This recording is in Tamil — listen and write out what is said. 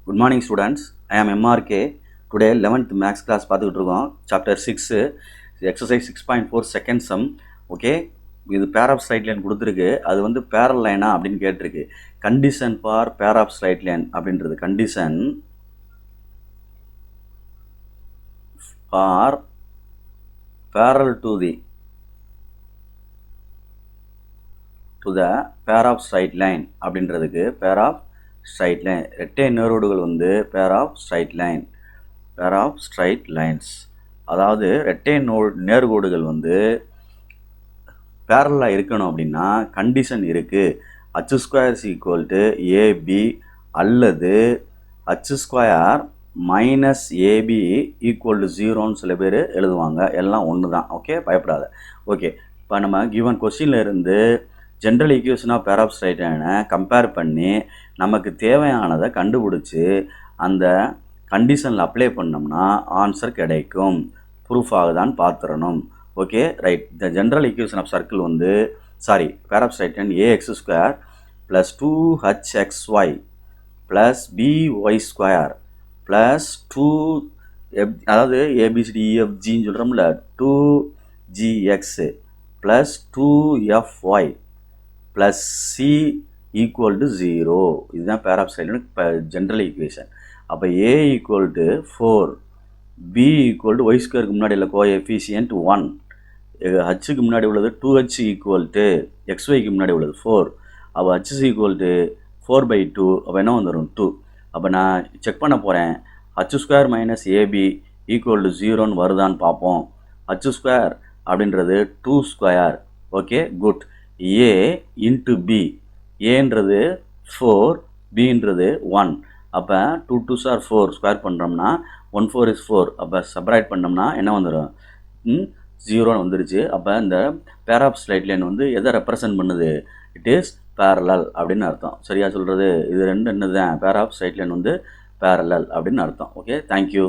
Good morning students. I am MRK. Today 11th maths class பார்த்துக்கிட்டு இருக்கோம். Chapter 6 exercise 6.4 second sum. Okay, இது pair of straight line கொடுத்துருக்கு. அது வந்து parallel line அப்படின்னு கேட்டிருக்கு. Condition for pair of straight line அப்படின்றது condition for parallel to the pair of straight line அப்படின்றதுக்கு pair of straight line ரெட்டை நேரோடுகள் வந்து pair of straight lines அதாவது ரெட்டை நேர்கோடுகள் வந்து பேரலாக இருக்கணும் அப்படின்னா கண்டிஷன் இருக்குது. h square is equal to AB அல்லது h square minus AB equal to 0ன்னு சில பேர் எழுதுவாங்க. எல்லாம் ஒன்று தான். ஓகே, பயப்படாத. ஓகே, இப்போ நம்ம கிவன் கொஸ்டினில் இருந்து general equation of pair of straight லைனை கம்பேர் பண்ணி நமக்கு தேவையானதை கண்டுபிடிச்சி அந்த கண்டிஷனில் அப்ளை பண்ணோம்னா ஆன்சர் கிடைக்கும். ப்ரூஃப் ஆகுதான்னு பார்த்துடணும். Okay, right. The general equation of circle வந்து pair of straight line AX square plus 2hxy plus BY square plus 2 அதாவது ஏபிசிடிஇஎஃப்ஜின்னு சொல்கிறோம்ல 2gx plus 2fy plus C equal to 0. இதுதான் pair of straight line general equation. அப்போ A equal to 4, B equal to Y ஸ்கொயருக்கு முன்னாடி உள்ள கோஎஃபிஷியன்ட் 1, ஹச்சுக்கு முன்னாடி உள்ளது 2h ஈக்குவல் டு எக்ஸ்ஒய்க்கு முன்னாடி உள்ளது 4. அப்போ ஹச் ஈக்குவல் டு 4/2. அப்போ என்ன வந்துடும் 2. அப்போ நான் செக் பண்ண போகிறேன். H square minus AB equal to 0ன்னு வருதான்னு பார்ப்போம். ஹச் ஸ்கொயர் அப்படின்றது 2 square. Okay, good. A into B, ஏன்றது 4, பின்றது 1. அப்போ 2 2s are 4 ஸ்கொயர் பண்ணுறோம்னா 1 4 is 4. அப்போ சப்ராக்ட் பண்ணோம்னா என்ன வந்துடும்? 0ன்னு வந்துருச்சு. அப்போ இந்த பேர் ஆஃப் ஸ்ட்ரைட் லைன் வந்து எதை ரெப்ரசன்ட் பண்ணுது? இட் இஸ் பேரலல் அப்படின்னு அர்த்தம். சரியா சொல்கிறது? இது ரெண்டு என்னது? பேர் ஆஃப் ஸ்ட்ரைட் லைன் வந்து பேரலல் அப்படின்னு அர்த்தம். Okay, thank you.